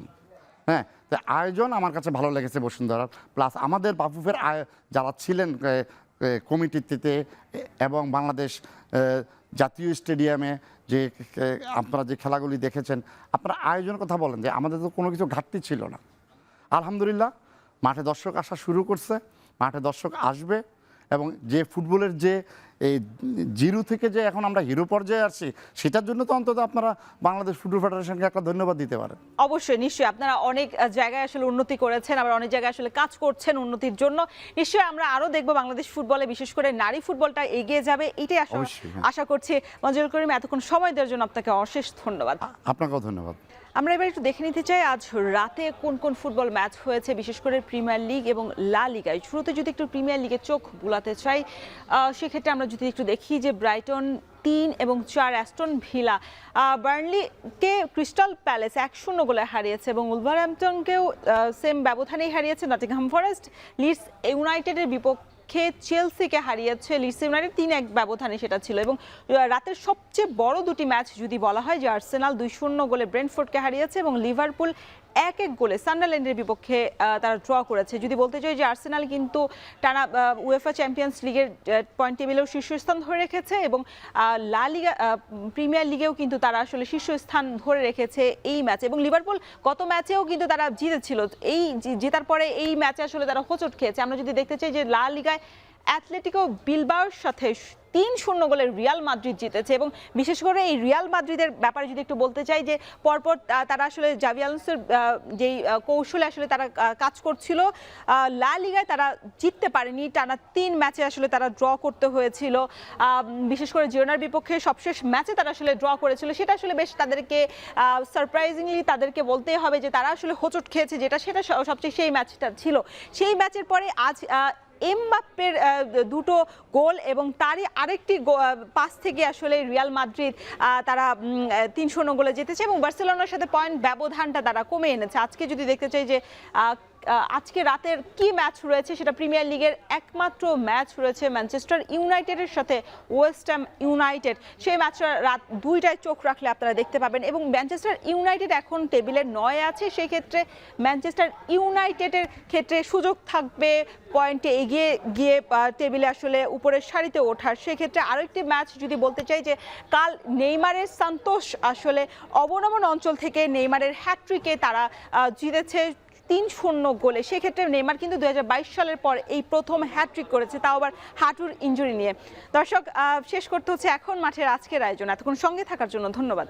হ্যাঁ, তো আয়োজন আমার কাছে ভালো লেগেছে বসুন্ধরার, প্লাস আমাদের বাফুফের যারা ছিলেন কমিটিতে এবং বাংলাদেশ জাতীয় স্টেডিয়ামে যে আপনারা যে খেলাগুলি দেখেছেন, আপনারা আয়োজনের কথা বলেন যে আমাদের তো কোনো কিছু ঘাটতি ছিল না। আলহামদুলিল্লাহ মাঠে দর্শক আসা শুরু করছে, মাঠে দর্শক আসবে এবং যে ফুটবলের যে এই জিরো থেকে যে এখন আমরা হিরো পর্যায়ে আসছি, সেটার জন্য তো অন্তত আপনারা বাংলাদেশ ফুটবল ফেডারেশনকে একটা ধন্যবাদ দিতে পারেন। অবশ্যই, নিশ্চয়ই আপনারা অনেক জায়গায় আসলে উন্নতি করেছেন, আবার অনেক জায়গায় আসলে কাজ করছেন উন্নতির জন্য। নিশ্চয়ই আমরা আরো দেখব বাংলাদেশ ফুটবলে, বিশেষ করে নারী ফুটবলটা এগিয়ে যাবে, এটাই অবশ্যই, হ্যাঁ। আশা করছি। মঞ্জুরুল করিম, এতক্ষণ সময় দেওয়ার জন্য আপনাকে অশেষ ধন্যবাদ। আপনাকেও ধন্যবাদ। আমরা এবার একটু দেখে নিতে চাই আজ রাতে কোন কোন ফুটবল ম্যাচ হয়েছে, বিশেষ করে প্রিমিয়ার লিগ এবং লা লিগায়। শুরুতে যদি একটু প্রিমিয়ার লিগে চোখ বুলাতে চাই, সেক্ষেত্রে আমরা যদি একটু দেখি যে ব্রাইটন 3 এবং 4 অ্যাস্টন ভিলা, বার্নলিকে ক্রিস্টাল প্যালেস 1-0 গোলে হারিয়েছে এবং উলভারহ্যাম্পটনকেও সেম ব্যবধানেই হারিয়েছে নটিংহাম ফরেস্ট। লিডস ইউনাইটেডের বিপক্ষে চেলসিকে হারিয়েছে লিডস ইউনাইটেড 3-1 ব্যবধানে সেটা ছিল। এবং রাতের সবচেয়ে বড় দুটি ম্যাচ যদি বলা হয়, যে আর্সেনাল 2-0 গোলে ব্রেন্টফোর্ডকে হারিয়েছে এবং লিভারপুল 1-1 গোলে সান্ডারল্যান্ডের বিপক্ষে তারা ড্র করেছে। যদি বলতে চাই যে আর্সেনাল কিন্তু টানা উয়েফা চ্যাম্পিয়ন্স লিগের পয়েন্ট টেবিলেও শীর্ষস্থান ধরে রেখেছে এবং লা লিগা প্রিমিয়ার লিগেও কিন্তু তারা আসলে শীর্ষস্থান ধরে রেখেছে এই ম্যাচে। এবং লিভারপুল গত ম্যাচেও কিন্তু তারা জিতেছিল, এই জেতার পরে এই ম্যাচে আসলে তারা হোঁচট খেয়েছে। আমরা যদি দেখতে চাই যে লা লিগায় অ্যাথলেটিকো বিলবাওর সাথে 3-0 গোলের রিয়াল মাদ্রিদ জিতেছে। এবং বিশেষ করে এই রিয়াল মাদ্রিদের ব্যাপারে যদি একটু বলতে চাই যে পরপর তারা আসলে জাভি আলোনসোর যেই কৌশলে আসলে তারা কাজ করছিল, লা লিগায় তারা জিততে পারেনি, টানা 3 ম্যাচে আসলে তারা ড্র করতে হয়েছিল। বিশেষ করে জিরোনার বিপক্ষে সবশেষ ম্যাচে তারা আসলে ড্র করেছিল, সেটা আসলে বেশ তাদেরকে সারপ্রাইজিংলি তাদেরকে বলতেই হবে যে তারা আসলে হোঁচট খেয়েছে, সেটা সবচেয়ে সেই ম্যাচটা ছিল। সেই ম্যাচের পরে আজ এমবাপ্পের দুটো গোল এবং তারই আরেকটি পাস থেকে আসলে রিয়াল মাদ্রিদ তারা 3-0 গোলে জিতেছে এবং বার্সেলোনার সাথে পয়েন্ট ব্যবধানটা তারা কমে এনেছে। আজকে যদি দেখতে চাই যে আজকে রাতের কি ম্যাচ রয়েছে, সেটা প্রিমিয়ার লিগের একমাত্র ম্যাচ রয়েছে ম্যানচেস্টার ইউনাইটেডের সাথে ওয়েস্ট হ্যাম ইউনাইটেড। সেই ম্যাচটা রাত 2টায় চোখ রাখলে আপনারা দেখতে পাবেন। এবং ম্যানচেস্টার ইউনাইটেড এখন টেবিলের 9-এ আছে, সেই ক্ষেত্রে ম্যানচেস্টার ইউনাইটেডের ক্ষেত্রে সুযোগ থাকবে পয়েন্টে এগিয়ে গিয়ে টেবিলে আসলে উপরের সারিতে ওঠার। সেক্ষেত্রে আরও একটি ম্যাচ যদি বলতে চাই যে কাল নেইমারের সান্তোস আসলে অবনমন অঞ্চল থেকে নেইমারের হ্যাট্রিকে তারা জিতেছে 3-0 গোলে। সেক্ষেত্রে নেইমার কিন্তু 2022 সালের পর এই প্রথম হ্যাট্রিক করেছে, তাও আবার হাঁটুর ইনজুরি নিয়ে। দর্শক, শেষ করতে হচ্ছে এখন মাঠের আজকের আয়োজন। এতক্ষণ সঙ্গে থাকার জন্য ধন্যবাদ।